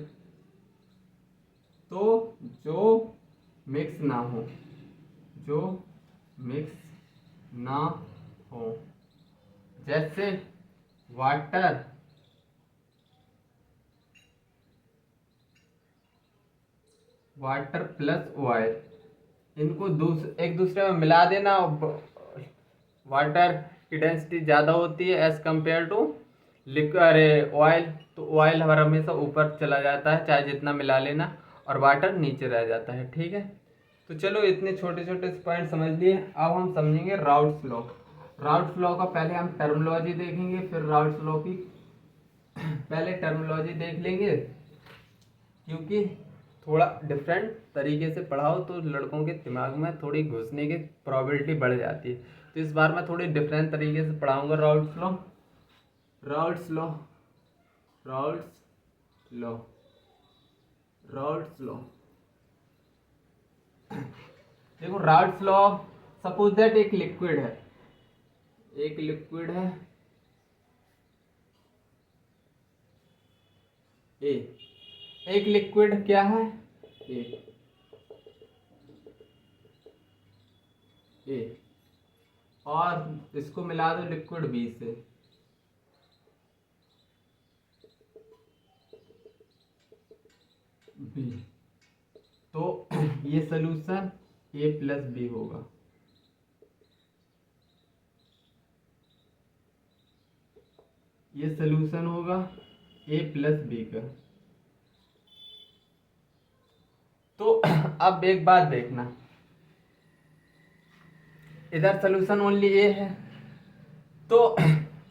तो जो मिक्स ना हो, जैसे वाटर प्लस ऑयल, इनको एक दूसरे में मिला देना। वाटर की डेंसिटी ज़्यादा होती है एज कंपेयर टू ऑयल, तो ऑयल हमारा हमेशा ऊपर चला जाता है चाहे जितना मिला लेना, और वाटर नीचे रह जाता है, ठीक है। तो चलो इतने छोटे छोटे पॉइंट समझ लिए। अब हम समझेंगे राउट्स लॉ। राउट्स लॉ का पहले हम टर्मिनोलॉजी देखेंगे, फिर राउट्स लॉ की पहले टर्मिनोलॉजी देख लेंगे, क्योंकि थोड़ा डिफरेंट तरीके से पढ़ाओ तो लड़कों के दिमाग में थोड़ी घुसने की प्रोबेबिलिटी बढ़ जाती है। तो इस बार मैं थोड़ी डिफरेंट तरीके से पढ़ाऊंगा राउट्स लॉ। देखो राउट्स लॉ, सपोज दैट एक लिक्विड है, ए, एक लिक्विड क्या है? ए, और इसको मिला दो लिक्विड बी से, बी, तो ये सॉल्यूशन ए प्लस बी होगा। ये सॉल्यूशन होगा ए प्लस बी का। तो अब एक बात देखना, इधर सॉल्यूशन ओनली ए है, तो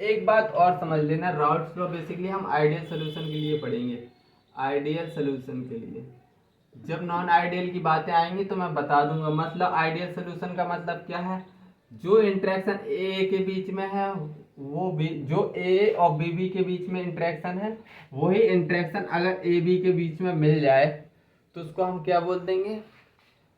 एक बात और समझ लेना, राउट्स लॉ बेसिकली हम आइडियल सॉल्यूशन के लिए पढ़ेंगे, आइडियल सॉल्यूशन के लिए। जब नॉन आइडियल की बातें आएंगी तो मैं बता दूंगा। मतलब आइडियल सोल्यूशन का मतलब क्या है, जो इंटरेक्शन ए के बीच में है वो भी, जो ए और बी के बीच में इंटरेक्शन है वही इंटरेक्शन अगर ए बी के बीच में मिल जाए तो उसको हम क्या बोल देंगे,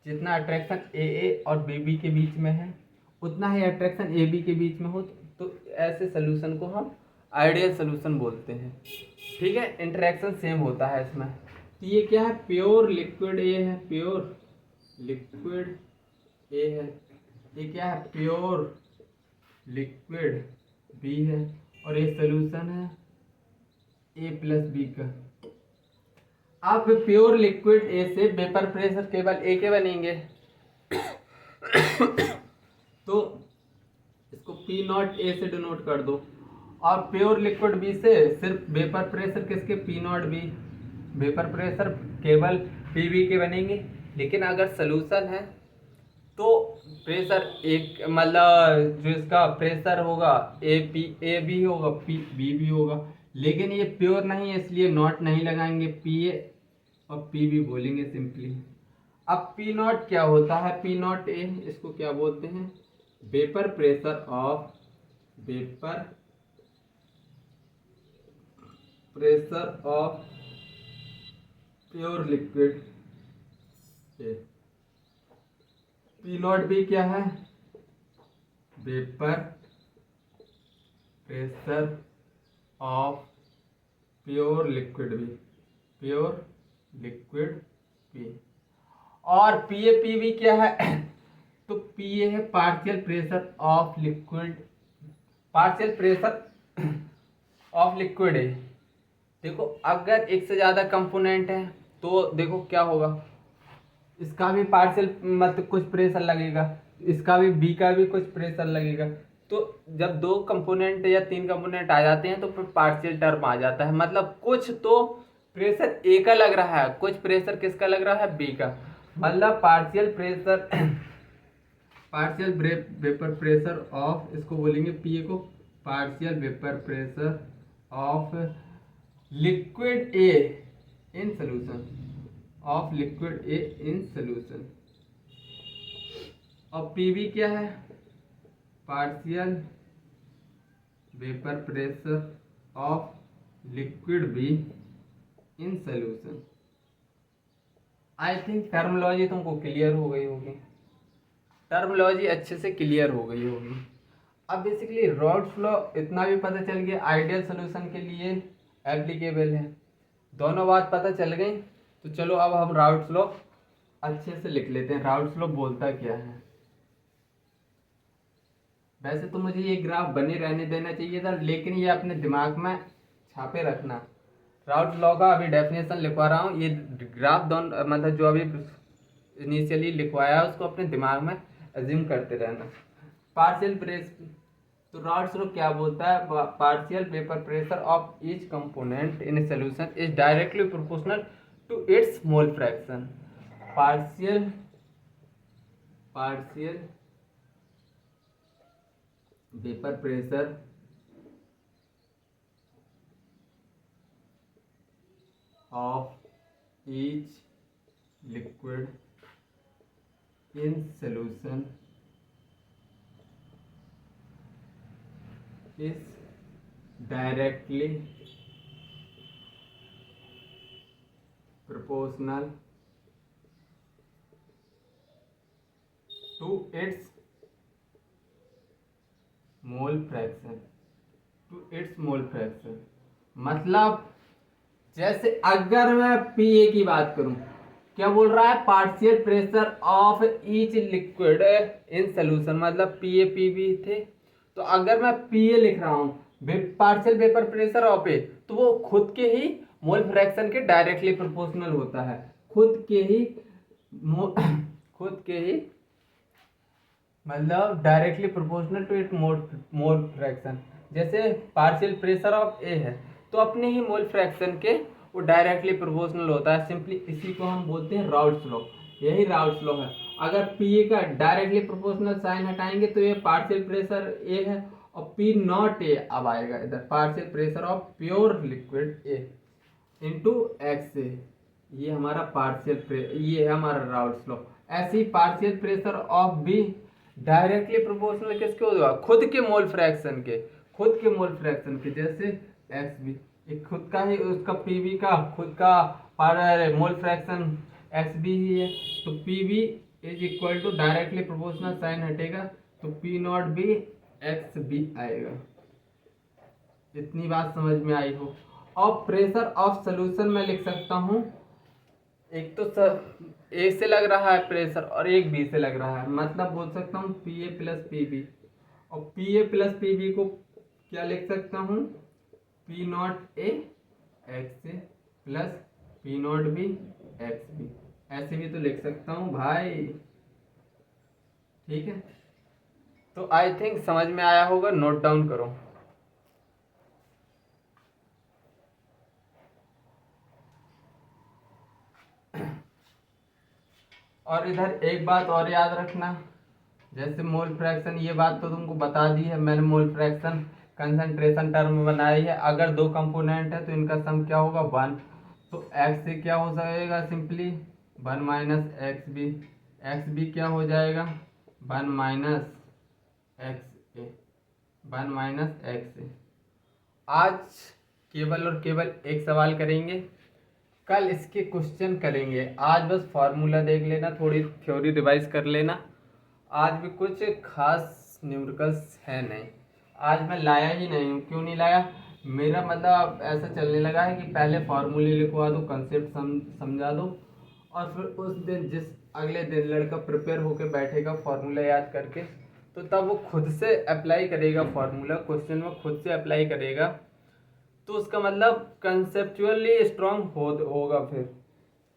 जितना अट्रैक्शन ए और बी के बीच में है उतना ही अट्रैक्शन ए बी के बीच में हो, तो ऐसे सोल्यूशन को हम आइडियल सोल्यूशन बोलते हैं। ठीक है, इंटरेक्शन सेम होता है इसमें। तो ये क्या है, प्योर लिक्विड ए है, प्योर लिक्विड ए है, ये क्या है, प्योर लिक्विड बी है, और ये सोल्यूशन है ए प्लस बी का। अब प्योर लिक्विड ए से वेपर प्रेशर केवल ए के बनेंगे तो इसको पी नॉट ए से डिनोट कर दो, और प्योर लिक्विड बी से सिर्फ वेपर प्रेशर किसके, P naught B, vapour pressure केवल पी बी के बनेंगे। लेकिन अगर सोल्यूशन है तो प्रेशर एक मतलब जो इसका प्रेशर होगा ए बी होगा, पी बी भी होगा। लेकिन ये प्योर नहीं है इसलिए नॉट नहीं लगाएंगे, पी ए और पी बी बोलेंगे सिंपली। अब पी नॉट क्या होता है, पी नॉट ए, इसको क्या बोलते हैं, vapour pressure of pure liquid A. P naught B क्या है, vapour pressure of pure liquid B, pure liquid B. और पी ए पी बी क्या है तो पी ए है partial pressure of liquid, partial pressure of liquid है। देखो अगर एक से ज़्यादा कंपोनेंट है तो देखो क्या होगा, इसका भी पार्शियल मतलब कुछ प्रेशर लगेगा, इसका भी बी का भी कुछ प्रेशर लगेगा। तो जब दो कंपोनेंट या तीन कंपोनेंट आ जाते हैं तो फिर पार्शियल टर्म आ जाता है, मतलब कुछ तो प्रेशर ए का लग रहा है, कुछ प्रेशर किसका लग रहा है, बी का। मतलब partial pressure partial vapour pressure of, इसको बोलेंगे पी ए को, partial vapour pressure of liquid A in solution, of liquid A in solution. और पी बी क्या है, partial vapour pressure of liquid be in solution. I think terminology तुमको क्लियर हो गई होगी, टर्मोलॉजी अच्छे से क्लियर हो गई होगी। अब बेसिकली रॉल्स लॉ इतना भी पता चल गया, आइडियल सोल्यूशन के लिए एप्लीकेबल है, दोनों बात पता चल गई। तो चलो अब हम राउल्ट्स लॉ अच्छे से लिख लेते हैं, राउल्ट्स लॉ बोलता क्या है। वैसे तो मुझे ये ग्राफ बने रहने देना चाहिए था, लेकिन ये अपने दिमाग में छापे रखना। राउल्ट्स लॉ का अभी डेफिनेशन लिखवा रहा हूँ, ये ग्राफ दोनों मतलब जो अभी इनिशियली लिखवाया है उसको अपने दिमाग में अज्यूम करते रहना। पार्शियल प्रेस, तो राउल्ट्स लॉ क्या बोलता है, partial vapour pressure of each component in a solution is directly proportional to its mole fraction. Partial vapour pressure of each liquid in solution is directly proportional to its mole fraction, मतलब जैसे अगर मैं पी ए की बात करूं, क्या बोल रहा है, partial pressure of each liquid in solution, मतलब पी ए पी बी थे। तो अगर मैं पी ए लिख रहा हूं partial vapour pressure of A, तो वो खुद के ही मोल फ्रैक्शन के डायरेक्टली प्रोपोर्शनल होता है, खुद के ही मतलब directly proportional to it mole fraction. जैसे पार्शियल प्रेशर ऑफ ए है तो अपने ही मोल फ्रैक्शन के वो डायरेक्टली प्रोपोर्शनल होता है, सिंपली इसी को हम बोलते हैं राउल्ट्स लॉ। यही राउल्ट्स लॉ है। अगर पी ए का डायरेक्टली प्रोपोर्शनल साइन हटाएंगे तो ये पार्शियल प्रेशर ए है, और पी नॉट ए अब आएगा इधर, partial pressure of pure liquid A into X A. ये हमारा ये है हमारा राउल्स लॉ। ऐसे ही partial pressure of B directly proportional किसके होगा, खुद के मोल फ्रैक्शन के, खुद के मोल फ्रैक्शन के। जैसे एक्स बी, एक खुद का ही उसका पीवी का खुद का मोल फ्रैक्शन एक्स बी ही है, तो PV is equal to directly proportional, sign हटेगा तो P naught B X B आएगा। इतनी बात समझ में आई हो। और प्रेशर ऑफ सोल्यूशन में लिख सकता हूँ, एक तो ए से लग रहा है प्रेशर और एक बी से लग रहा है, मतलब बोल सकता हूँ P A plus P B. और P A plus P B को क्या लिख सकता हूँ, P naught A X A plus P naught B X B, ऐसे भी तो लिख सकता हूँ भाई। ठीक है, तो आई थिंक समझ में आया होगा, नोट डाउन करो। और इधर एक बात और याद रखना, जैसे मोल फ्रैक्शन, ये बात तो तुमको बता दी है मैंने, मोल फ्रैक्शन कंसंट्रेशन टर्म बनाई है। अगर दो कंपोनेंट है तो इनका सम क्या होगा, 1। तो x से क्या हो जाएगा, simply 1 minus X B, X B क्या हो जाएगा 1 minus X A, 1 minus X A. आज केवल और केवल एक सवाल करेंगे, कल इसके क्वेश्चन करेंगे। आज बस फार्मूला देख लेना, थोड़ी थ्योरी रिवाइज कर लेना। आज भी कुछ खास न्यूमेरिकल्स है नहीं, आज मैं लाया ही नहीं हूँ। क्यों नहीं लाया, मेरा मतलब ऐसा चलने लगा है कि पहले फार्मूले लिखवा दो, कंसेप्ट समझा दो, और फिर उस दिन जिस अगले दिन लड़का प्रिपेयर होकर बैठेगा फार्मूला याद करके, तो तब वो खुद से अप्लाई करेगा फार्मूला, क्वेश्चन में खुद से अप्लाई करेगा, तो उसका मतलब कंसेप्चुअली स्ट्रांग होगा, फिर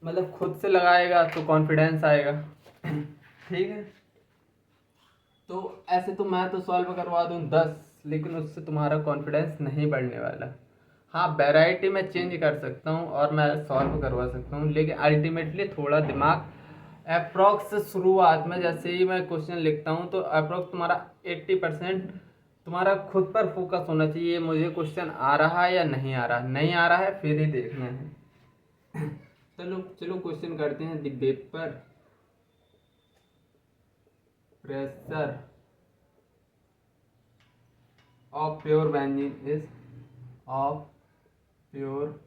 मतलब खुद से लगाएगा तो कॉन्फिडेंस आएगा। ठीक है, तो ऐसे तो मैं तो सॉल्व करवा दूँ 10, लेकिन उससे तुम्हारा कॉन्फिडेंस नहीं बढ़ने वाला। हाँ, वैरायटी में चेंज कर सकता हूँ और मैं सॉल्व करवा सकता हूँ, लेकिन अल्टीमेटली थोड़ा दिमाग अप्रॉक्स शुरुआत में जैसे ही मैं क्वेश्चन लिखता हूँ तो अप्रॉक्स तुम्हारा 80% तुम्हारा खुद पर फोकस होना चाहिए, मुझे क्वेश्चन आ रहा है या नहीं आ रहा। नहीं आ रहा है फिर ही देखना है। चलो चलो क्वेश्चन करते हैं। The vapour pressure of pure benzene is of pure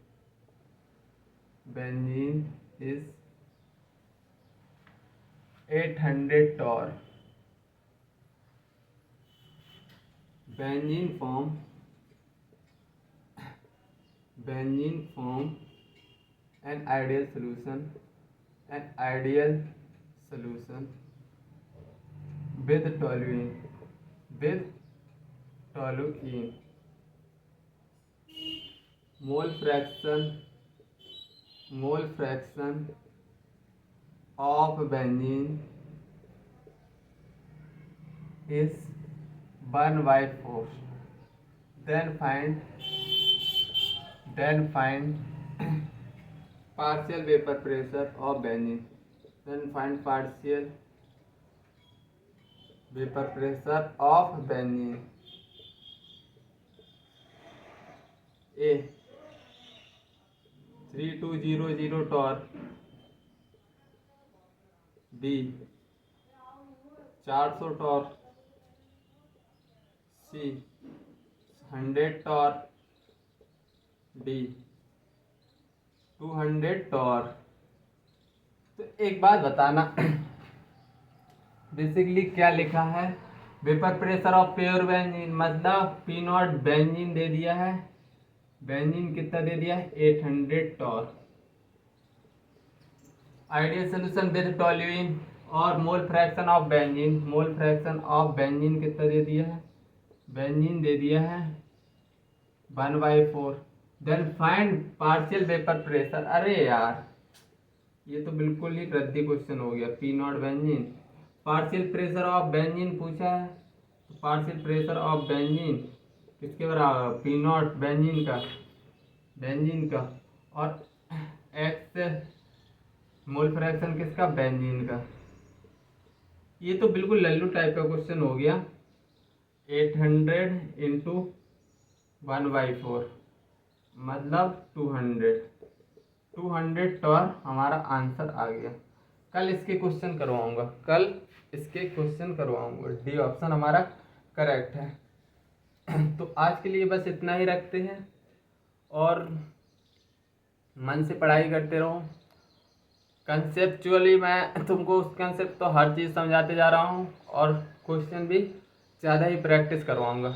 benzene is 800 torr. Benzene form an ideal solution with toluene mole fraction of benzene is 1/4. Then find partial vapor pressure of benzene. Then find partial vapor pressure of benzene. A 3200 torr. B 400 torr. C 100 torr. D 200 torr। तो एक बात बताना, बेसिकली क्या लिखा है, vapour pressure of pure benzene, मतलब पी नॉट बेंजीन दे दिया है, बेंजीन कितना दे दिया है 800 torr. Ideal solution with toluene और मोल फ्रैक्शन ऑफ बेंजीन कितना दे दिया है, बेंजीन दे दिया है 1/4। Then find partial vapour pressure. अरे यार ये तो बिल्कुल ही रद्दी क्वेश्चन हो गया। P naught benzene, partial pressure of benzene पूछा है, तो पार्शियल प्रेशर ऑफ बेंजीन किसके बराबर, पी नॉट बेंजीन का, और एक्स मोल फ्रैक्शन किसका, बेंजीन का। ये तो बिल्कुल लल्लू टाइप का क्वेश्चन हो गया। 800 × 1/4 मतलब 200। 200 और हमारा आंसर आ गया। कल इसके क्वेश्चन करवाऊंगा, कल इसके क्वेश्चन करवाऊंगा। डी ऑप्शन हमारा करेक्ट है। तो आज के लिए बस इतना ही रखते हैं और मन से पढ़ाई करते रहो। कंसेप्चुअली मैं तुमको उस कंसेप्ट तो हर चीज़ समझाते जा रहा हूँ और क्वेश्चन भी ज़्यादा ही प्रैक्टिस करवाऊँगा।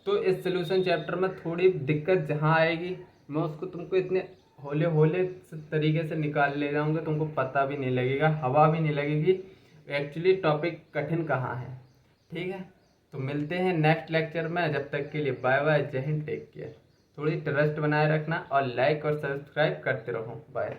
तो इस सोल्यूशन चैप्टर में थोड़ी दिक्कत जहाँ आएगी मैं उसको तुमको इतने होले होले तरीके से निकाल ले जाऊँगा, तुमको पता भी नहीं लगेगा, हवा भी नहीं लगेगी एक्चुअली टॉपिक कठिन कहाँ है। ठीक है, तो मिलते हैं नेक्स्ट लेक्चर में। जब तक के लिए बाय बाय, जय हिंद, टेक केयर। थोड़ी ट्रस्ट बनाए रखना और लाइक और सब्सक्राइब करते रहो। बाय।